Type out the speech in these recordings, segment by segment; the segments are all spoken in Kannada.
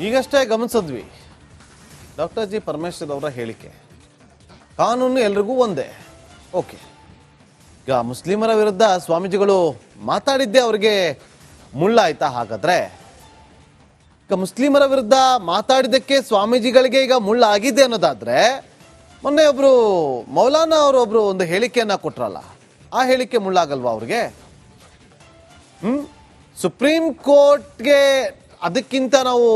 ಈಗಷ್ಟೇ ಗಮನಿಸಿದ್ವಿ ಡಾಕ್ಟರ್ ಜಿ ಪರಮೇಶ್ವರ್ ಅವರ ಹೇಳಿಕೆ. ಕಾನೂನು ಎಲ್ರಿಗೂ ಒಂದೇ. ಓಕೆ, ಈಗ ಮುಸ್ಲಿಮರ ವಿರುದ್ಧ ಸ್ವಾಮೀಜಿಗಳು ಮಾತಾಡಿದ್ದೇ ಅವರಿಗೆ ಮುಳ್ಳಾಯ್ತಾ? ಹಾಗಾದ್ರೆ ಈಗ ಮುಸ್ಲಿಮರ ವಿರುದ್ಧ ಮಾತಾಡಿದ್ದಕ್ಕೆ ಸ್ವಾಮೀಜಿಗಳಿಗೆ ಈಗ ಮುಳ್ಳಾಗಿದೆ ಅನ್ನೋದಾದ್ರೆ, ಮೊನ್ನೆ ಒಬ್ರು ಮೌಲಾನಾ ಅವರೊಬ್ರು ಒಂದು ಹೇಳಿಕೆಯನ್ನ ಕೊಟ್ರಲ್ಲ, ಆ ಹೇಳಿಕೆ ಮುಳ್ಳಾಗಲ್ವಾ ಅವ್ರಿಗೆ? ಸುಪ್ರೀಂ ಕೋರ್ಟ್ಗೆ ಅದಕ್ಕಿಂತ ನಾವು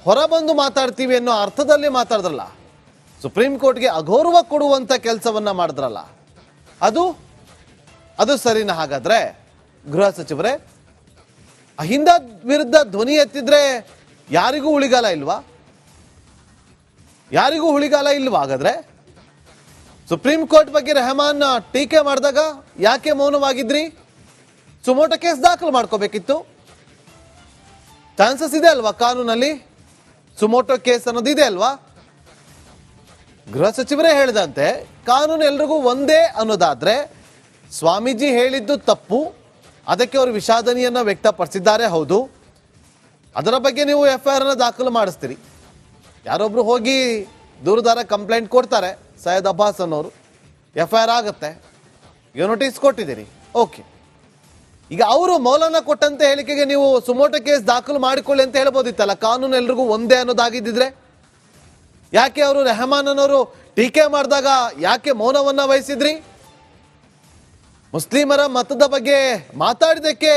ಹೊರಬಂದು ಮಾತಾಡ್ತೀವಿ ಅನ್ನೋ ಅರ್ಥದಲ್ಲಿ ಮಾತಾಡಿದ್ರಲ್ಲ, ಸುಪ್ರೀಂ ಕೋರ್ಟ್ಗೆ ಅಗೌರವ ಕೊಡುವಂತ ಕೆಲಸವನ್ನ ಮಾಡಿದ್ರಲ್ಲ, ಅದು ಸರಿನಾ? ಹಾಗಾದ್ರೆ ಗೃಹ ಸಚಿವರೇ, ಅಹಿಂದ ವಿರುದ್ಧ ಧ್ವನಿ ಎತ್ತಿದ್ರೆ ಯಾರಿಗೂ ಉಳಿಗಾಲ ಇಲ್ವಾ? ಹಾಗಾದ್ರೆ ಸುಪ್ರೀಂ ಕೋರ್ಟ್ ಬಗ್ಗೆ ರೆಹಮಾನ್ ಟೀಕೆ ಮಾಡಿದಾಗ ಯಾಕೆ ಮೌನವಾಗಿದ್ರಿ? ಸುಮೋಟೋ ಕೇಸ್ ದಾಖಲು ಮಾಡ್ಕೋಬೇಕಿತ್ತು. ಚಾನ್ಸಸ್ ಇದೆ ಅಲ್ವಾ ಕಾನೂನಲ್ಲಿ? ಸುಮೋಟೋ ಕೇಸ್ ಅನ್ನೋದು ಇದೆ ಅಲ್ವಾ? ಗೃಹ ಸಚಿವರೇ ಹೇಳಿದಂತೆ ಕಾನೂನು ಎಲ್ರಿಗೂ ಒಂದೇ ಅನ್ನೋದಾದ್ರೆ, ಸ್ವಾಮೀಜಿ ಹೇಳಿದ್ದು ತಪ್ಪು, ಅದಕ್ಕೆ ಅವರು ವಿಷಾದನೆಯನ್ನ ವ್ಯಕ್ತಪಡಿಸಿದ್ದಾರೆ, ಹೌದು. ಅದರ ಬಗ್ಗೆ ನೀವು FIR ಅನ್ನು ದಾಖಲು ಮಾಡಿಸ್ತೀರಿ. ಯಾರೊಬ್ರು ಹೋಗಿ ದೂರದಾರ ಕಂಪ್ಲೇಂಟ್ ಕೊಡ್ತಾರೆ, ಸೈಯದ್ ಅಬ್ಬಾಸ್ ಅನ್ನೋರು, FIR ಆಗುತ್ತೆ, ಈಗ ನೋಟಿಸ್ ಕೊಟ್ಟಿದ್ದೀರಿ. ಓಕೆ, ಈಗ ಅವರು ಮೌಲಾನಾ ಕೊಟ್ಟಂತೆ ಹೇಳಿಕೆಗೆ ನೀವು ಸುಮೋಟೋ ಕೇಸ್ ದಾಖಲು ಮಾಡಿಕೊಳ್ಳಿ ಅಂತ ಹೇಳ್ಬೋದಿತ್ತಲ್ಲ, ಕಾನೂನು ಎಲ್ರಿಗೂ ಒಂದೇ ಅನ್ನೋದಾಗಿದ್ದಿದ್ರೆ. ಯಾಕೆ ಅವರು ರೆಹಮಾನ್ ಅನ್ನೋರು ಟೀಕೆ ಮಾಡಿದಾಗ ಯಾಕೆ ಮೌನವನ್ನ ವಹಿಸಿದ್ರಿ? ಮುಸ್ಲಿಮರ ಮತದ ಬಗ್ಗೆ ಮಾತಾಡಿದಕ್ಕೆ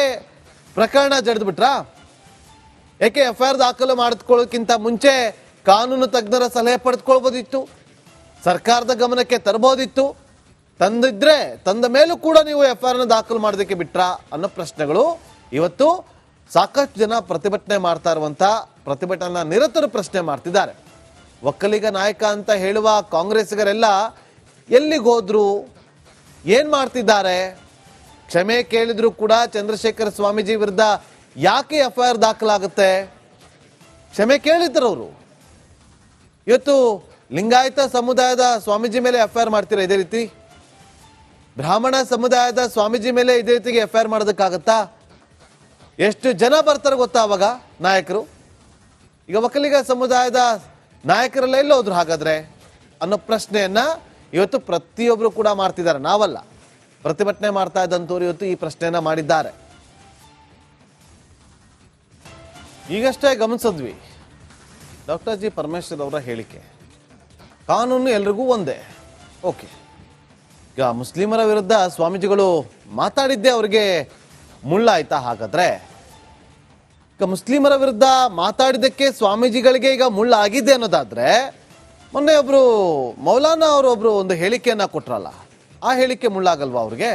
ಪ್ರಕರಣ ಜಡಿದು ಬಿಟ್ರಾ? ಯಾಕೆ FIR ದಾಖಲು ಮಾಡಿಕೊಳ್ಳೋಕ್ಕಿಂತ ಮುಂಚೆ ಕಾನೂನು ತಜ್ಞರ ಸಲಹೆ ಪಡೆದುಕೊಳ್ಬೋದಿತ್ತು, ಸರ್ಕಾರದ ಗಮನಕ್ಕೆ ತರಬಹುದಿತ್ತು. ತಂದ ಮೇಲೂ ಕೂಡ ನೀವು FIR ದಾಖಲು ಮಾಡೋದಕ್ಕೆ ಬಿಟ್ರಾ ಅನ್ನೋ ಪ್ರಶ್ನೆಗಳು ಇವತ್ತು ಸಾಕಷ್ಟು ಜನ ಪ್ರತಿಭಟನೆ ಮಾಡ್ತಾ ಇರುವಂತ ಪ್ರತಿಭಟನಾ ನಿರತರು ಪ್ರಶ್ನೆ ಮಾಡ್ತಿದ್ದಾರೆ. ಒಕ್ಕಲಿಗ ನಾಯಕ ಅಂತ ಹೇಳುವ ಕಾಂಗ್ರೆಸ್ಸಿಗರೆಲ್ಲ ಎಲ್ಲಿಗೋದ್ರು, ಏನ್ ಮಾಡ್ತಿದ್ದಾರೆ? ಕ್ಷಮೆ ಕೇಳಿದ್ರು ಕೂಡ ಚಂದ್ರಶೇಖರ ಸ್ವಾಮೀಜಿ ವಿರುದ್ಧ ಯಾಕೆ FIR ದಾಖಲಾಗುತ್ತೆ? ಕ್ಷಮೆ ಕೇಳಿದ್ರು. ಇವತ್ತು ಲಿಂಗಾಯತ ಸಮುದಾಯದ ಸ್ವಾಮೀಜಿ ಮೇಲೆ FIR ಮಾಡ್ತೀರಾ ಇದೇ ರೀತಿ? ಬ್ರಾಹ್ಮಣ ಸಮುದಾಯದ ಸ್ವಾಮೀಜಿ ಮೇಲೆ ಇದೇ ರೀತಿಗೆ FIR ಮಾಡೋದಕ್ಕಾಗತ್ತಾ? ಎಷ್ಟು ಜನ ಬರ್ತಾರೆ ಗೊತ್ತಾ ಅವಾಗ ನಾಯಕರು? ಈಗ ಒಕ್ಕಲಿಗ ಸಮುದಾಯದ ನಾಯಕರೆಲ್ಲ ಎಲ್ಲ ಹೋದ್ರು ಹಾಗಾದ್ರೆ ಅನ್ನೋ ಪ್ರಶ್ನೆಯನ್ನ ಇವತ್ತು ಪ್ರತಿಯೊಬ್ರು ಕೂಡ ಮಾಡ್ತಿದ್ದಾರೆ. ನಾವಲ್ಲ, ಪ್ರತಿಭಟನೆ ಮಾಡ್ತಾ ಇದ್ದಂಥವ್ರು ಇವತ್ತು ಈ ಪ್ರಶ್ನೆಯನ್ನ ಮಾಡಿದ್ದಾರೆ. ಈಗಷ್ಟೇ ಗಮನಿಸಿದ್ವಿ ಡಾಕ್ಟರ್ ಜಿ ಪರಮೇಶ್ವರ್ ಅವರ ಹೇಳಿಕೆ. ಕಾನೂನು ಎಲ್ರಿಗೂ ಒಂದೇ. ಓಕೆ, ಈಗ ಮುಸ್ಲಿಮರ ವಿರುದ್ಧ ಸ್ವಾಮೀಜಿಗಳು ಮಾತಾಡಿದ್ದೇ ಅವರಿಗೆ ಮುಳ್ಳಾಯ್ತಾ? ಹಾಗಾದ್ರೆ ಈಗ ಮುಸ್ಲಿಮರ ವಿರುದ್ಧ ಮಾತಾಡಿದ್ದಕ್ಕೆ ಸ್ವಾಮೀಜಿಗಳಿಗೆ ಈಗ ಮುಳ್ಳಾಗಿದೆ ಅನ್ನೋದಾದ್ರೆ, ಮೊನ್ನೆ ಒಬ್ರು ಮೌಲಾನಾ ಅವರೊಬ್ರು ಒಂದು ಹೇಳಿಕೆಯನ್ನ ಕೊಟ್ರಲ್ಲ, ಆ ಹೇಳಿಕೆ ಮುಳ್ಳಾಗಲ್ವಾ ಅವ್ರಿಗೆ?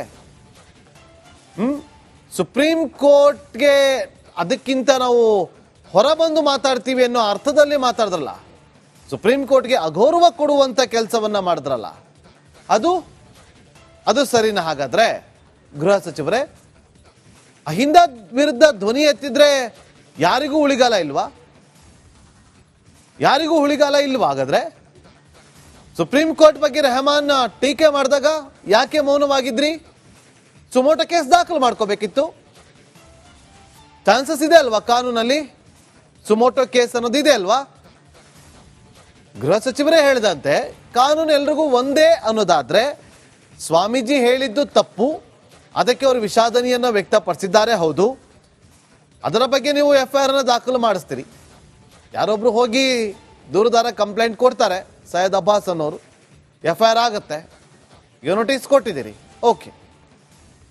ಸುಪ್ರೀಂ ಕೋರ್ಟ್ಗೆ ಅದಕ್ಕಿಂತ ನಾವು ಹೊರಬಂದು ಮಾತಾಡ್ತೀವಿ ಅನ್ನೋ ಅರ್ಥದಲ್ಲಿ ಮಾತಾಡಿದ್ರಲ್ಲ, ಸುಪ್ರೀಂ ಕೋರ್ಟ್ಗೆ ಅಗೌರವ ಕೊಡುವಂತ ಕೆಲಸವನ್ನ ಮಾಡಿದ್ರಲ್ಲ, ಅದು ಸರಿನಾ? ಹಾಗಾದ್ರೆ ಗೃಹ ಸಚಿವರೇ, ಅಹಿಂದ ವಿರುದ್ಧ ಧ್ವನಿ ಎತ್ತಿದ್ರೆ ಯಾರಿಗೂ ಉಳಿಗಾಲ ಇಲ್ವಾ? ಹಾಗಾದ್ರೆ ಸುಪ್ರೀಂ ಕೋರ್ಟ್ ಬಗ್ಗೆ ರೆಹಮಾನ್ ಟೀಕೆ ಮಾಡಿದಾಗ ಯಾಕೆ ಮೌನವಾಗಿದ್ರಿ? ಸುಮೋಟೋ ಕೇಸ್ ದಾಖಲು ಮಾಡ್ಕೋಬೇಕಿತ್ತು. ಚಾನ್ಸಸ್ ಇದೆ ಅಲ್ವಾ ಕಾನೂನಲ್ಲಿ? ಸುಮೋಟೋ ಕೇಸ್ ಅನ್ನೋದು ಇದೆ ಅಲ್ವಾ? ಗೃಹ ಸಚಿವರೇ ಹೇಳಿದಂತೆ ಕಾನೂನು ಎಲ್ರಿಗೂ ಒಂದೇ ಅನ್ನೋದಾದ್ರೆ, ಸ್ವಾಮೀಜಿ ಹೇಳಿದ್ದು ತಪ್ಪು, ಅದಕ್ಕೆ ಅವರು ವಿಷಾದನೆಯನ್ನ ವ್ಯಕ್ತಪಡಿಸಿದ್ದಾರೆ, ಹೌದು. ಅದರ ಬಗ್ಗೆ ನೀವು FIR ಅನ್ನು ದಾಖಲು ಮಾಡಿಸ್ತೀರಿ. ಯಾರೊಬ್ರು ಹೋಗಿ ದೂರದಾರ ಕಂಪ್ಲೇಂಟ್ ಕೊಡ್ತಾರೆ, ಸೈಯದ್ ಅಬ್ಬಾಸ್ ಅನ್ನೋರು, FIR ಆಗುತ್ತೆ, ಈಗ ನೋಟಿಸ್ ಕೊಟ್ಟಿದ್ದೀರಿ. ಓಕೆ,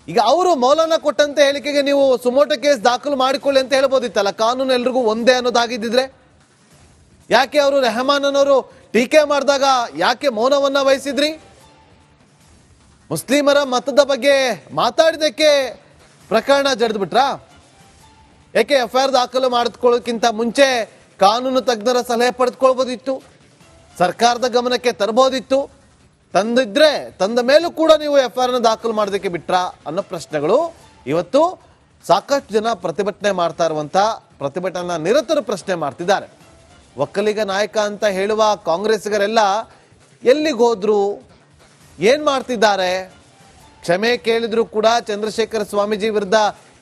ಈಗ ಅವರು ಮೌಲಾನಾ ಕೊಟ್ಟಂತೆ ಹೇಳಿಕೆಗೆ ನೀವು ಸುಮೋಟೋ ಕೇಸ್ ದಾಖಲು ಮಾಡಿಕೊಳ್ಳಿ ಅಂತ ಹೇಳ್ಬೋದಿತ್ತಲ್ಲ, ಕಾನೂನು ಎಲ್ರಿಗೂ ಒಂದೇ ಅನ್ನೋದಾಗಿದ್ದಿದ್ರೆ. ಯಾಕೆ ಅವರು ರೆಹಮಾನ್ ಅನ್ನೋರು ಟೀಕೆ ಮಾಡಿದಾಗ ಯಾಕೆ ಮೌನವನ್ನ ವಹಿಸಿದ್ರಿ? ಮುಸ್ಲಿಮರ ಮತದ ಬಗ್ಗೆ ಮಾತಾಡಿದಕ್ಕೆ ಪ್ರಕರಣ ಜಡಿದು ಬಿಟ್ರಾ? ಯಾಕೆ FIR ದಾಖಲು ಮಾಡಿಕೊಳ್ಳೋಕ್ಕಿಂತ ಮುಂಚೆ ಕಾನೂನು ತಜ್ಞರ ಸಲಹೆ ಪಡೆದುಕೊಳ್ಬೋದಿತ್ತು, ಸರ್ಕಾರದ ಗಮನಕ್ಕೆ ತರಬಹುದಿತ್ತು. ತಂದ ಮೇಲೂ ಕೂಡ ನೀವು FIR ದಾಖಲು ಮಾಡೋದಕ್ಕೆ ಬಿಟ್ರಾ ಅನ್ನೋ ಪ್ರಶ್ನೆಗಳು ಇವತ್ತು ಸಾಕಷ್ಟು ಜನ ಪ್ರತಿಭಟನೆ ಮಾಡ್ತಾ ಇರುವಂತ ಪ್ರತಿಭಟನಾ ನಿರತರು ಪ್ರಶ್ನೆ ಮಾಡ್ತಿದ್ದಾರೆ. ಒಕ್ಕಲಿಗ ನಾಯಕ ಅಂತ ಹೇಳುವ ಕಾಂಗ್ರೆಸ್ಸಿಗರೆಲ್ಲ ಎಲ್ಲಿಗೋದ್ರು, ಏನ್ ಮಾಡ್ತಿದ್ದಾರೆ? ಕ್ಷಮೆ ಕೇಳಿದ್ರು ಕೂಡ ಚಂದ್ರಶೇಖರ ಸ್ವಾಮೀಜಿ ವಿರುದ್ಧ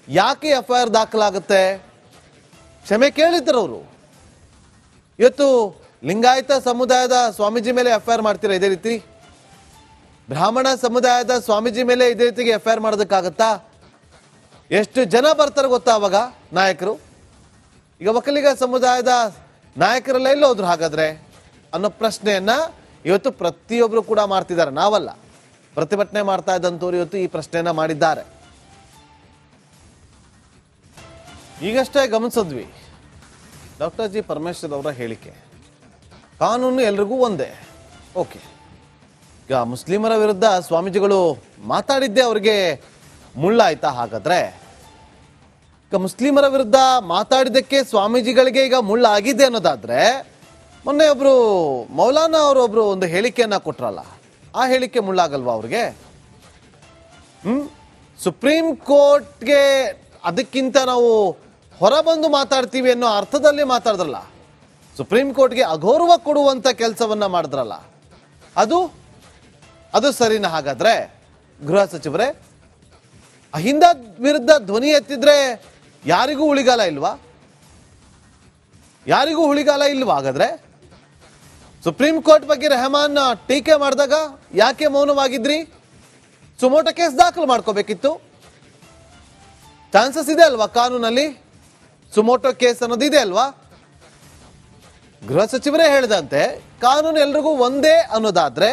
ಯಾಕೆ FIR ದಾಖಲಾಗುತ್ತೆ? ಕ್ಷಮೆ ಕೇಳಿದ್ರು ಅವರು. ಇವತ್ತು ಲಿಂಗಾಯತ ಸಮುದಾಯದ ಸ್ವಾಮೀಜಿ ಮೇಲೆ ಎಫ್ಐಆರ್ ಮಾಡ್ತೀರಾ ಇದೇ ರೀತಿ? ಬ್ರಾಹ್ಮಣ ಸಮುದಾಯದ ಸ್ವಾಮೀಜಿ ಮೇಲೆ ಇದೇ ರೀತಿಗೆ ಎಫ್ಐಆರ್ ಮಾಡೋದಕ್ಕಾಗತ್ತಾ? ಎಷ್ಟು ಜನ ಬರ್ತಾರೆ ಗೊತ್ತಾ ಅವಾಗ ನಾಯಕರು? ಈಗ ಒಕ್ಕಲಿಗ ಸಮುದಾಯದ ನಾಯಕರೆಲ್ಲ ಎಲ್ಲ ಹೋದ್ರು ಹಾಗಾದ್ರೆ ಅನ್ನೋ ಪ್ರಶ್ನೆಯನ್ನ ಇವತ್ತು ಪ್ರತಿಯೊಬ್ಬರು ಕೂಡ ಮಾಡ್ತಿದ್ದಾರೆ. ನಾವಲ್ಲ, ಪ್ರತಿಭಟನೆ ಮಾಡ್ತಾ ಇದ್ದಂಥವ್ರು ಇವತ್ತು ಈ ಪ್ರಶ್ನೆಯನ್ನ ಮಾಡಿದ್ದಾರೆ. ಈಗಷ್ಟೇ ಗಮನಿಸಿದ್ವಿ ಡಾಕ್ಟರ್ ಜಿ ಪರಮೇಶ್ವರ್ ಅವರ ಹೇಳಿಕೆ, ಕಾನೂನು ಎಲ್ರಿಗೂ ಒಂದೇ. ಓಕೆ, ಈಗ ಮುಸ್ಲಿಮರ ವಿರುದ್ಧ ಸ್ವಾಮೀಜಿಗಳು ಮಾತಾಡಿದ್ದೆ ಅವ್ರಿಗೆ ಮುಳ್ಳಾಯ್ತಾ? ಹಾಗಾದ್ರೆ ಈಗ ಮುಸ್ಲಿಮರ ವಿರುದ್ಧ ಮಾತಾಡಿದ್ದಕ್ಕೆ ಸ್ವಾಮೀಜಿಗಳಿಗೆ ಈಗ ಮುಳ್ಳಾಗಿದೆ ಅನ್ನೋದಾದ್ರೆ, ಮೊನ್ನೆ ಒಬ್ರು ಮೌಲಾನಾ ಅವರೊಬ್ರು ಒಂದು ಹೇಳಿಕೆಯನ್ನ ಕೊಟ್ರಲ್ಲ, ಆ ಹೇಳಿಕೆ ಮುಳ್ಳಾಗಲ್ವಾ ಅವ್ರಿಗೆ? ಸುಪ್ರೀಂ ಕೋರ್ಟ್ಗೆ ಅದಕ್ಕಿಂತ ನಾವು ಹೊರಬಂದು ಮಾತಾಡ್ತೀವಿ ಅನ್ನೋ ಅರ್ಥದಲ್ಲಿ ಮಾತಾಡಿದ್ರಲ್ಲ, ಸುಪ್ರೀಂ ಕೋರ್ಟ್ಗೆ ಅಗೌರವ ಕೊಡುವಂತ ಕೆಲಸವನ್ನ ಮಾಡಿದ್ರಲ್ಲ, ಅದು ಸರಿನಾ? ಹಾಗಾದ್ರೆ ಗೃಹ ಸಚಿವರೇ, ಅಹಿಂದ ವಿರುದ್ಧ ಧ್ವನಿ ಎತ್ತಿದ್ರೆ ಯಾರಿಗೂ ಉಳಿಗಾಲ ಇಲ್ವಾ? ಯಾರಿಗೂ ಉಳಿಗಾಲ ಇಲ್ವಾ? ಹಾಗಾದ್ರೆ ಸುಪ್ರೀಂ ಕೋರ್ಟ್ ಬಗ್ಗೆ ರೆಹಮಾನ್ ಟೀಕೆ ಮಾಡಿದಾಗ ಯಾಕೆ ಮೌನವಾಗಿದ್ರಿ? ಸುಮೋಟೋ ಕೇಸ್ ದಾಖಲು ಮಾಡ್ಕೋಬೇಕಿತ್ತು. ಚಾನ್ಸಸ್ ಇದೆ ಅಲ್ವಾ ಕಾನೂನಲ್ಲಿ? ಸುಮೋಟೋ ಕೇಸ್ ಅನ್ನೋದು ಇದೆ ಅಲ್ವಾ? ಗೃಹ ಸಚಿವರೇ ಹೇಳಿದಂತೆ ಕಾನೂನು ಎಲ್ರಿಗೂ ಒಂದೇ ಅನ್ನೋದಾದ್ರೆ,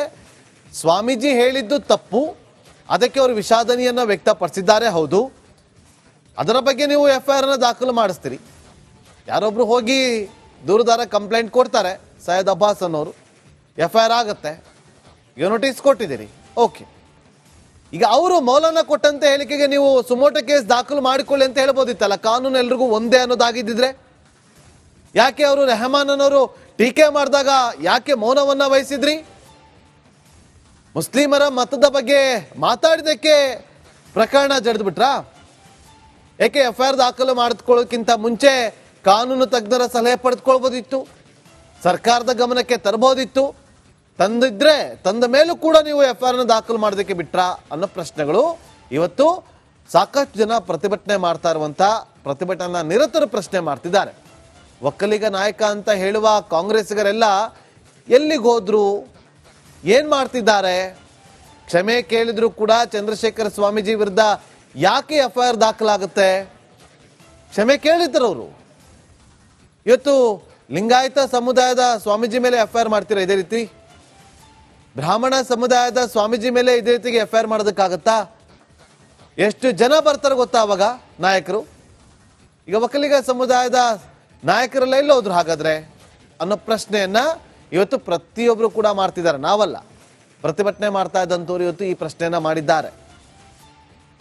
ಸ್ವಾಮೀಜಿ ಹೇಳಿದ್ದು ತಪ್ಪು, ಅದಕ್ಕೆ ಅವರು ವಿಷಾದನೆಯನ್ನ ವ್ಯಕ್ತಪಡಿಸಿದ್ದಾರೆ, ಹೌದು. ಅದರ ಬಗ್ಗೆ ನೀವು ಎಫ್ಐಆರ್ ಅನ್ನ ದಾಖಲು ಮಾಡಿಸ್ತೀರಿ. ಯಾರೊಬ್ರು ಹೋಗಿ ದೂರದಾರ ಕಂಪ್ಲೇಂಟ್ ಕೊಡ್ತಾರೆ, ಸೈಯದ್ ಅಬ್ಬಾಸ್ ಅನ್ನೋರು, ಎಫ್ಐಆರ್ ಆಗತ್ತೆ, ಈಗ ನೋಟಿಸ್ ಕೊಟ್ಟಿದ್ದೀರಿ. ಓಕೆ, ಈಗ ಅವರು ಮೌಲಾನಾ ಕೊಟ್ಟಂತೆ ಹೇಳಿಕೆಗೆ ನೀವು ಸುಮೋಟೋ ಕೇಸ್ ದಾಖಲು ಮಾಡಿಕೊಳ್ಳಿ ಅಂತ ಹೇಳ್ಬೋದಿತ್ತಲ್ಲ, ಕಾನೂನು ಎಲ್ರಿಗೂ ಒಂದೇ ಅನ್ನೋದಾಗಿದ್ದಿದ್ರೆ. ಯಾಕೆ ಅವರು ರೆಹಮಾನ್ ಅನ್ನೋರು ಟೀಕೆ ಮಾಡಿದಾಗ ಯಾಕೆ ಮೌನವನ್ನ ವಹಿಸಿದ್ರಿ? ಮುಸ್ಲಿಮರ ಮತದ ಬಗ್ಗೆ ಮಾತಾಡಿದಕ್ಕೆ ಪ್ರಕರಣ ಜಡಿದು ಬಿಟ್ರಾ? ಯಾಕೆ ಎಫ್ಐಆರ್ ದಾಖಲು ಮಾಡಿಕೊಳ್ಳೋಕ್ಕಿಂತ ಮುಂಚೆ ಕಾನೂನು ತಜ್ಞರ ಸಲಹೆ ಪಡೆದುಕೊಳ್ಬೋದಿತ್ತು, ಸರ್ಕಾರದ ಗಮನಕ್ಕೆ ತರಬಹುದಿತ್ತು. ತಂದ ಮೇಲೂ ಕೂಡ ನೀವು ಎಫ್ಐಆರ್ ದಾಖಲು ಮಾಡೋದಕ್ಕೆ ಬಿಟ್ರಾ ಅನ್ನೋ ಪ್ರಶ್ನೆಗಳು ಇವತ್ತು ಸಾಕಷ್ಟು ಜನ ಪ್ರತಿಭಟನೆ ಮಾಡ್ತಾ ಇರುವಂತ ಪ್ರತಿಭಟನಾ ನಿರತರು ಪ್ರಶ್ನೆ ಮಾಡ್ತಿದ್ದಾರೆ. ಒಕ್ಕಲಿಗ ನಾಯಕ ಅಂತ ಹೇಳುವ ಕಾಂಗ್ರೆಸ್ಸಿಗರೆಲ್ಲ ಎಲ್ಲಿಗೆ ಹೋದ್ರು, ಏನ್ ಮಾಡ್ತಿದ್ದಾರೆ? ಕ್ಷಮೆ ಕೇಳಿದ್ರು ಕೂಡ ಚಂದ್ರಶೇಖರ ಸ್ವಾಮೀಜಿ ವಿರುದ್ಧ ಯಾಕೆ ಎಫ್ಐಆರ್ ದಾಖಲಾಗುತ್ತೆ? ಕ್ಷಮೆ ಕೇಳಿದ್ರು ಅವರು. ಇವತ್ತು ಲಿಂಗಾಯತ ಸಮುದಾಯದ ಸ್ವಾಮೀಜಿ ಮೇಲೆ ಎಫ್ಐಆರ್ ಮಾಡ್ತೀರಾ ಇದೇ ರೀತಿ? ಬ್ರಾಹ್ಮಣ ಸಮುದಾಯದ ಸ್ವಾಮೀಜಿ ಮೇಲೆ ಇದೇ ರೀತಿಗೆ ಎಫ್ಐಆರ್ ಮಾಡೋದಕ್ಕಾಗತ್ತಾ? ಎಷ್ಟು ಜನ ಬರ್ತಾರೆ ಗೊತ್ತಾ ಅವಾಗ ನಾಯಕರು? ಈಗ ಒಕ್ಕಲಿಗ ಸಮುದಾಯದ ನಾಯಕರೆಲ್ಲ ಎಲ್ಲ ಹೋದ್ರು ಹಾಗಾದ್ರೆ ಅನ್ನೋ ಪ್ರಶ್ನೆಯನ್ನ ಇವತ್ತು ಪ್ರತಿಯೊಬ್ಬರು ಕೂಡ ಮಾಡ್ತಿದ್ದಾರೆ. ನಾವಲ್ಲ, ಪ್ರತಿಭಟನೆ ಮಾಡ್ತಾ ಇದ್ದಂಥವ್ರು ಇವತ್ತು ಈ ಪ್ರಶ್ನೆಯನ್ನ ಮಾಡಿದ್ದಾರೆ.